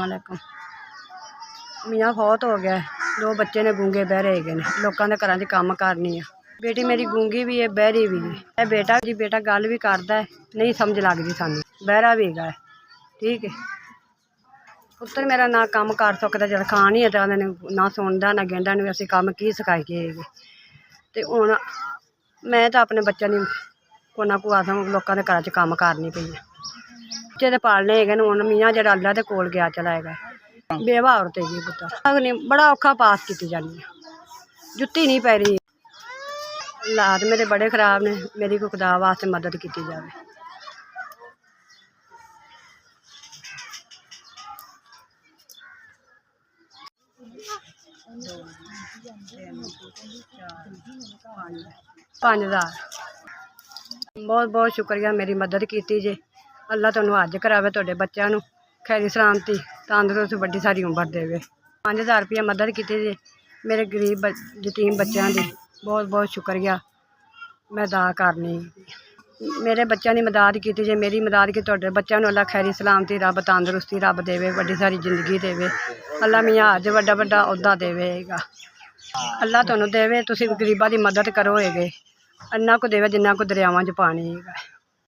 अलैकुम। मियाँ फौत हो गया, 2 बच्चे ने गूंगे बहरे है ने, लोगों के घर काम करनी है। बेटी मेरी गूंगी भी है, बहरी भी है। बेटा गल भी करता है, नहीं समझ लगती सानू, बहरा भी है। ठीक है, पुत्र मेरा ना काम कर सकता, जब खान ही है तो ना सुनता ना गिनता, असीं काम की सिखाइए। तो हुण मैं तो अपने बच्चों की को ना को आदम लोगों के घर काम करनी पई है। बच्चे तो पालने है, हुण मियाँ जो अल्लाह के कोल गया चला है, बेवा औरत है पुत्र। बड़ा औखा पास की जानी है, जुत्ती नहीं पै रही। हालात मेरे बड़े खराब ने, मेरी कोई खुदा वास्ते मदद की जाए। पाँच हज़ार बहुत बहुत शुक्रिया, मेरी मदद की जे। अल्लाह तुहानू अज करावे, तुहाडे बच्चों नू खैरी सलामती तंदुरुस्त बड़ी सारी उम्र देवे। 5000 रुपया मदद की जे मेरे गरीब यतीम बच्चों की। बहुत बहुत शुक्रिया मैं अदा करनी। मेरे बच्चों की मदद की जे, मेरी मदद की, तुहाडे बच्चों नू अल्लाह खैरी सलामती रब तंदुरुस्ती रब देवे, बड़ी सारी जिंदगी देवे। अल्लाह मियाँ अज वड्डा वड्डा औहदा देवेगा। अल्लाह तुहानू देवे, तुसीं गरीबां की मदद करो है, इन्ना को देवे जिन्ना को दरियावां च पानी है।